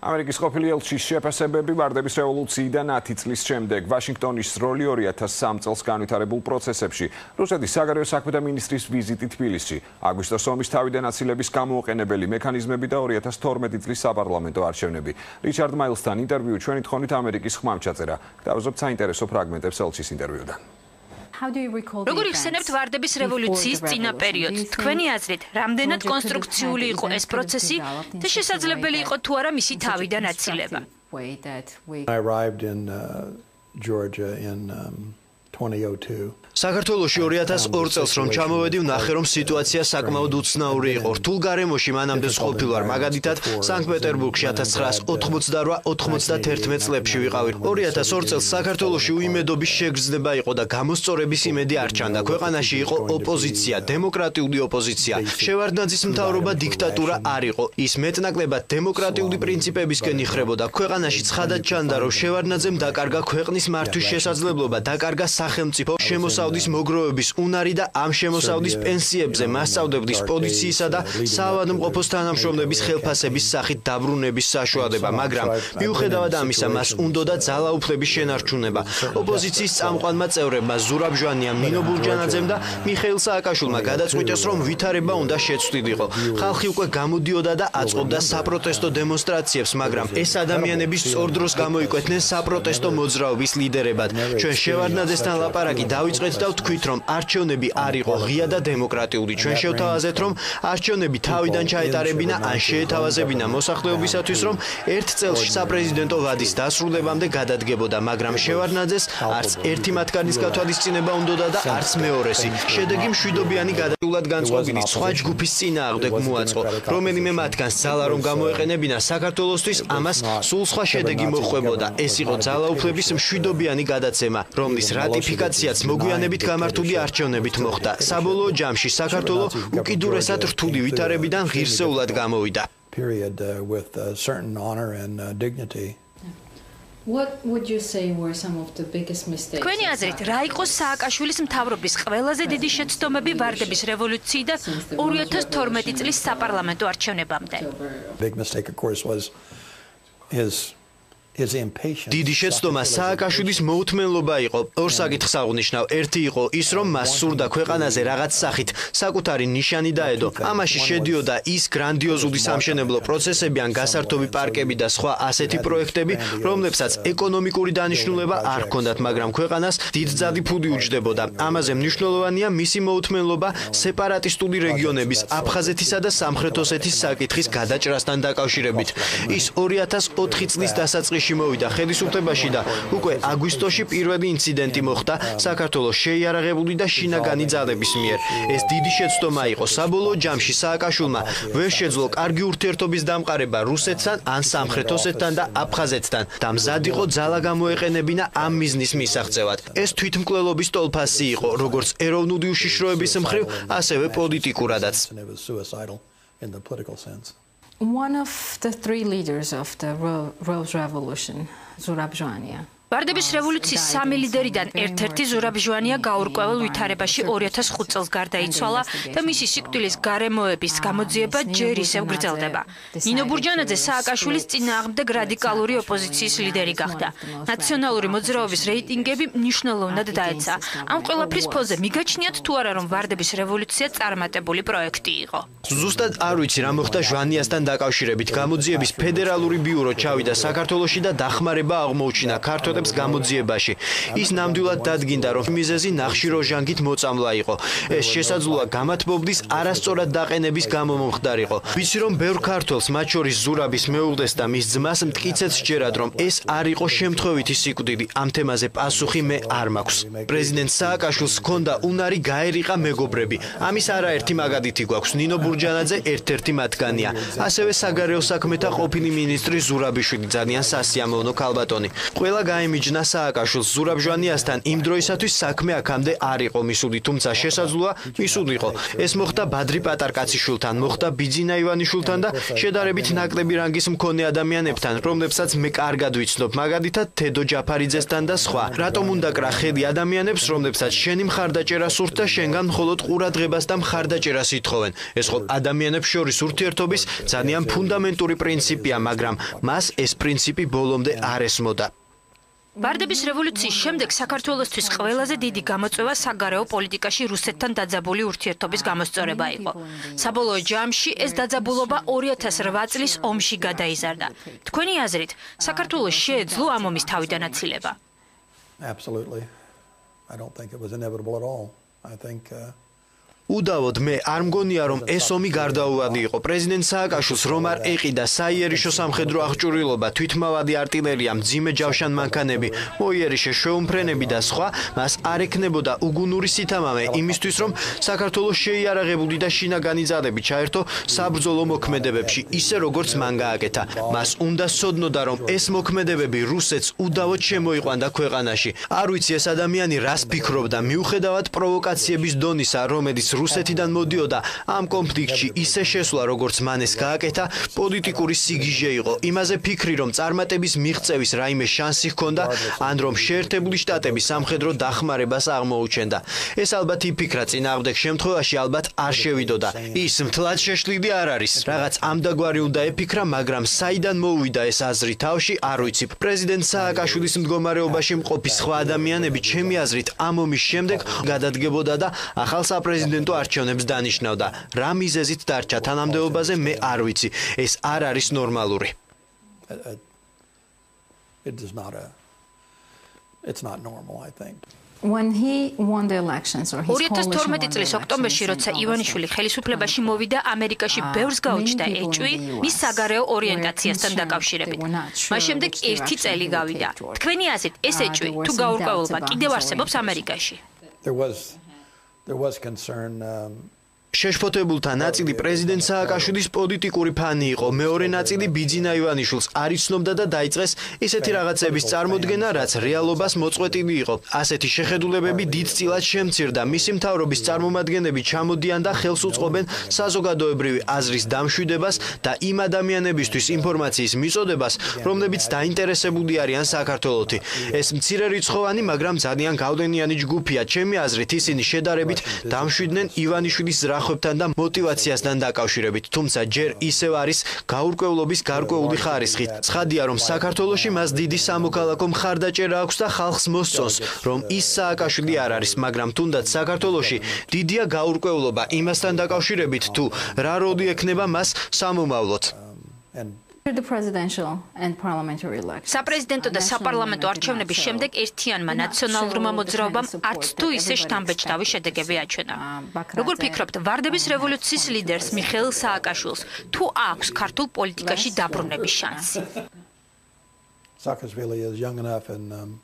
ამერიკის ყოფილი ელჩის შეფასებები ვარდების რევოლუციიდან 10 წლის შემდეგ ვაშინგტონის როლი 2003 წელს განვითარებულ პროცესებში. რუსეთის საგარეო საქმეთა მინისტრის ვიზიტი თბილისში. აგვისტოს ომის თავიდან აცილების გამოუყენებელი მექანიზმები და 2012 წლის საპარლამენტო არჩევნები. რიჩარდ მაილსთან ინტერვიუ ჩვენი თხოვნით ამერიკის ხმამ ჩაწერა. გთავაზობთ საინტერესო ფრაგმენტებს ელჩის ინტერვიუდან. როგორ იხსენებთ ვარდების რევოლუციის წინა პერიოდს? თქვენი აზრით, რამდენად კონსტრუქციული იყო ეს პროცესი და შესაძლებელი იყო თუ არა მისი თავიდან აცილება? I arrived in Georgia in 2002. საქართველოში 2002 წელს რომ ჩამოვედი, ვნახე რომ სიტუაცია საკმაოდ უცნაური იყო. რთულ გარემოში მანამდე ყოფილ ვარ, მაგალითად, სანქტ-პეტერბურგში 1991 წლებში ვიყავი. 2002 წელს საქართველოში უიმედობის შეგრძნება იყო და გამოსწორების იმედი არ ჩანდა. ქვეყანაში იყო ოპოზიცია, დემოკრატიული ოპოზიცია. შევარდნაძის მთავრობა დიქტატურა არ იყო. ის მეტნაკლებად დემოკრატიული პრინციპებისკენ იხრებოდა. ქვეყანაში ცხადად ჩანდა, რომ შევარდნაძემ დაკარგა ქვეყნის მართვის შესაძლებლობა, დაკარგა სახელმწიფო შემოსავლის მოგროვების უნარი და ამ შემოსავლის პენსიებზე მასწავლებლის პოლიციისა და საავადმყოფოს თანამშრომლების ხელფასების სახით დაბრუნების საშუალება, მაგრამ მიუხედავად ამისა, მას უნდოდა ძალაუფლების შენარჩუნება. ოპოზიციის წამყვანმა წევრებმა ზურაბ ჟვანიამ, ნინო ბურჯანაძემ და მიხეილ სააკაშვილმა გადაწყვიტეს, რომ ვითარება უნდა შეცვლილიყო. ხალხი უკვე გამოდიოდა და აწყობდა საპროტესტო დემონსტრაციებს, მაგრამ ეს ადამიანები სწორ დროს გამოიკვეთნენ საპროტესტო მოძრაობის ლიდერებად. ჩვენ შევარდნაძესთან ლაპარაკი დავიწყეთ და ვთქვით, რომ არჩევნები არ იყო ღია და დემოკრატიული. ჩვენ შევთავაზეთ, რომ არჩევნები თავიდან ჩაეტარებინა ან შეეთავაზებინა მოსახლეობისათვის, რომ ერთ წელში საპრეზიდენტო ვადის დასრულებამდე გადადგებოდა, მაგრამ შევარდნაძეს არც ერთი მათგანის გათვალისწინება უნდოდა და არც მეორესი. შედეგი მშვიდობიანი გადადგმულად განწყობილი სხვა ჯგუფის წინააღმდეგ მოაწყო. რომელიმე მათგანს ძალა რომ გამოეყენებინა საქართველოსთვის, ამას სულ სხვა შედეგი მოჰყვებოდა. ეს იყო ძალაუფლების მშვიდობიანი გადაცემა, რომლის რატიფიკაციაც მოგვიანებით გამართული არჩევნებით მოხდა. საბოლოო ჯამში საქართველოს უკიდურესად რთული ვითარებიდან ღირსეულად გამოვიდა. თქვენი აზრით, რა იყო სააკაშვილის მთავრობის ყველაზე დიდი შეცდომები ვარდების რევოლუციიდან 2012 წლის საპარლამენტო არჩევნებამდე? დიდი შეცდომა სააკაშვილის მოუთმენლობა იყო. ორ საკითხს აღნიშნავ. ერთი იყო ის, რომ მას სურდა ქვეყანაზე რაღაც სახით საკუთარი ნიშანი დაედო. ამაში შედიოდა ის გრანდიოზული სამშენებლო პროცესები ან გასართობი პარკები და სხვა ასეთი პროექტები, რომლებსაც ეკონომიკური დანიშნულება არ ჰქონდათ, მაგრამ ქვეყანას დიდძალი ფული უჯდებოდა. ამაზე მნიშვნელოვანია მისი მოუთმენლობა სეპარატისტული რეგიონების აფხაზეთისა და სამხრეთ ოსეთის საკითხის გადაჭრასთან დაკავშირებით. ის 2004 წლის დასაწყისში მოვიდა ხელისუფლებაში და უკვე აგვისტოში პირველი ინციდენტი მოხდა საქართველოს შეიარაღებული და შინაგანი ძალების მიერ. ეს დიდი შეცდომა იყო. საბოლოო ჯამში სააკაშვილმა ვერ შეძლო კარგი ურთიერთობის დამყარება რუსეთთან ან სამხრეთ ოსეთთან და აფხაზეთთან და მზად იყო ძალა გამოეყენებინა ამ მიზნის მისაღწევად. ეს თვითმკვლელობის ტოლფასი იყო, როგორც ეროვნული უშიშროების მხრივ, ასევე პოლიტიკურადაც. One of the three leaders of the Rose Revolution, Zurab Zhwania. ვარდების რევოლუციის სამი ლიდერიდან ერთ-ერთი ზურაბ ჟვანია გაურკვეველ ვითარებაში 2005 წელს გარდაიცვალა და მისი სიკვდილის გარემოების გამოძიება ჯერ ისევ გრძელდება. ნინო ბურჯანაძე სააკაშვილის წინააღმდეგ რადიკალური ოპოზიციის ლიდერი გახდა. ნაციონალური მოძრაობის რეიტინგები მნიშვნელოვნად დაეცა. ამ ყველაფრის ფონზე მიგაჩნიათ თუ არა, რომ ვარდების რევოლუცია წარმატებული პროექტი იყო? ზუსტად არ ვიცი რა მოხდა ჟვანიასთან დაკავშირებით. გამოძიების ფედერალური ბიურო ჩავიდა საქართველოში და დახმარება აღმოუჩინა ქართველ გამოძიებაში. ის ნამდვილად დადგინდა, რომ მიზეზი ნახშირ ოჟანგით მოწამლა იყო. ეს შესაძლოა გამათბობლის არასწორად დაყენების გამო მომხდარიყო. ვიცი, რომ ბევრ ქართველს, მათ შორის ზურაბის მეუღლეს და მის ძმას მტკიცეც სჯერათ, რომ ეს არ იყო შემთხვევითი სიკვდილი. ამ თემაზე პასუხი მე არ მაქვს. პრეზიდენტ სააკაშვილს ჰქონდა უნარი გაერიყა მეგობრები. ამის არაერთი მაგალითი გვაქვს. ნინო ბურჯანაძე ერთ-ერთი მათგანია. ასევე საგარეო საქმეთა ყოფილი მინისტრი ზურაბიშვილი ძალიან სასიამოვნო ქალბატონი. ყველა დაემიჯნა სააკაშვილს ზურაბჟვანიასთან იმ დროისათვის საქმე აქამდე არ იყო მისული, თუმცა შესაძლოა მისულიყო. ეს მოხდა ბადრი პატარკაციშვილთან, მოხდა ბიძინა ივანიშვილთან და შედარებით ნაკლები რანგის მქონე ადამიანებთან, რომლებსაც მე კარგად ვიცნობ, მაგალითად თედო ჯაფარიძესთან და სხვა. რატომ უნდა კრა ხედი ადამიანებს, რომლებსაც შენი მხარდაჭერა სურთ და შენგან მხოლოდ ყურადღებას და მხარდაჭერას ითხოვენ? ეს ხო ადამიანებს შორის ურთიერთობის ძალიან ფუნდამენტური პრინციპია, მაგრამ მას ეს პრინციპი ბოლომდე არ ესმოდა. ბარდების რევოლუციის შემდეგ საქართველოსთვის ყველაზე დიდი გამოწვევა საგარეო პოლიტიკაში რუსეთთან დაძაბული ურთიერთობის გამოსწორება იყო. საბოლოო ჯამში ეს დაძაბულობა 2008 წლის ომში გადაიზარდა. თქვენი აზრით, საქართველოს შეეძლო ამ ომის თავიდან აცილება? Absolutely. I don't think it was inevitable at all. I think უდავოდ მე არ მგონია რომ ეს ომი გარდაუვალი იყო. პრეზიდენტ სააკაშვილს რომ არ ეყიდა საიერიშო სამხედრო აღჭურვილობა, თვითმავადი არტილერია, მძიმე ჯავშან მანქანები, მოიერიშე შეუმფრენები და სხვა, მას არ ექნებოდა უგუნური სითამამე იმისთვის რომ საქართველოს შეიარაღებული და შინაგანი ძალები ჩაერთო საბრძოლო მოქმედებებში, ისე როგორც მან გააკეთა. მას უნდა სცოდნოდა რომ ეს მოქმედებები რუსეთს უდავოდ შემოიყვანდა ქვეყანაში. არ ვიცი ეს ადამიანი რას ფიქრობდა, მიუხედავად პროვოკაციების დონისა, რომელიც რუსეთიდან მოდიოდა ამ კონფლიქტში ისე შესვლა როგორც მან ეს გააკეთა პოლიტიკური სიგიჟე იყო. იმაზე ფიქრი რომ წარმატების მიღწევის რაიმე შანსი ჰქონდა ან რომ შეერთებული შტატები სამხედრო დახმარებას აღმოუჩენდა. ეს ალბათ იფიქრა წინააღმდეგ შემთხვევაში ალბათ არ შევიდოდა. ის მთლად შეშლილი არ არის. რაღაც ამდაგვარი უნდა ეფიქრა, მაგრამ საიდან მოუვიდა ეს აზრი თავში არ ვიცი. პრეზიდენტ სააკაშვილის მდგომარეობაში მყოფი სხვა ადამიანები ჩემი აზრით ამ ომის შემდეგ გადადგებოდა და ახალ საპრეზიდენტო არჩევნებს დანიშნავდა. რა მიზეზით დარჩა თანამდებობაზე მე არ ვიცი. ეს არ არის ნორმალური. It's not normal, I think. When he won the elections or his coalition 2012 წლის ოქტომბერში, როცა ივანიშვილი ხელისუფლებაში მოვიდა, ამერიკაში ბევრს გაუჩნდა ეჭვი მის საგარეო ორიენტაციასთან დაკავშირებით. მას შემდეგ 1 წელი გავიდა. თქვენი აზრით, ეს ეჭვი თუ გაურკვევლობა კიდევ არსებობს ამერიკაში? There was concern შეშფოთებულთა ნაწილი პრეზიდენტ სააკაშვილის პოლიტიკური ფანი იყო, მეორე ნაწილი ბიძინა ივანიშვილს არ იცნობდა და დაიწყეს ისეთი რაღაცების წარმოდგენა, რაც რეალობას მოწყვეტილი იყო. ასეთი შეხედულებები დიდწილად შემცირდა. მისი მთავრობის წარმომადგენლები ჩამოდიან და ხელს უწყობენ საზოგადოებრივი აზრის დამშვიდებას და იმ ადამიანებისთვის ინფორმაციის მიწოდებას, რომლებიც დაინტერესებული არიან საქართველოთი. ეს მცირერიცხოვანი, მაგრამ ძალიან გავლენიანი ჯგუფია. ჩემი აზრით, ისინი შედარებით დამშვიდნენ ივანიშვილის ხვებთან და мотивაციასთან დაკავშირებით, თუმცა ჯერ ისევ არის გაურკვევლობის გარკვეული ხარისხით. ცხადია, რომ საქართველოში მას დიდი სამოქალაქო მხარდაჭერა აქვს და ხალხს მოსწონს, რომ ის სააკაშვილი არ არის, მაგრამ თუნდაც საქართველოში დიდია გაურკვევლობა იმასთან დაკავშირებით, თუ რა როლი ექნება მას სამომავლოდ. საპრეზიდენტო და საპარლამენტო არჩევნების შემდეგ ერთიანმა ნაციონალურმა მოძრაობამ არც თუ ისე შთამბეჭდავი შედეგები აჩვენა. როგორ ფიქრობთ, ვარდების რევოლუციის ლიდერს მიხეილ სააკაშვილს თუ აქვს ქართულ პოლიტიკაში დაბრუნების შანსი? Saakashvili is young enough and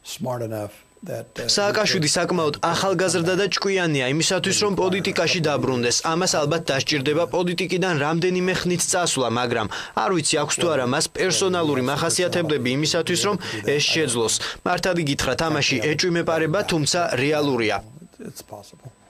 smart enough სააკაშვილი საკმაოდ ახალგაზრდა და ჭკვიანია იმისათვის, რომ პოლიტიკაში დაბრუნდეს. ამას ალბათ დასჭირდება პოლიტიკიდან რამდენიმე ხნით წასვლა, მაგრამ არ ვიცი აქვს თუ არა მას პერსონალური მახასიათებლები იმისათვის, რომ ეს შეძლოს. მართალი გითხრათ, ამაში ეჭვი მეპარება, თუმცა რეალურია. It's possible.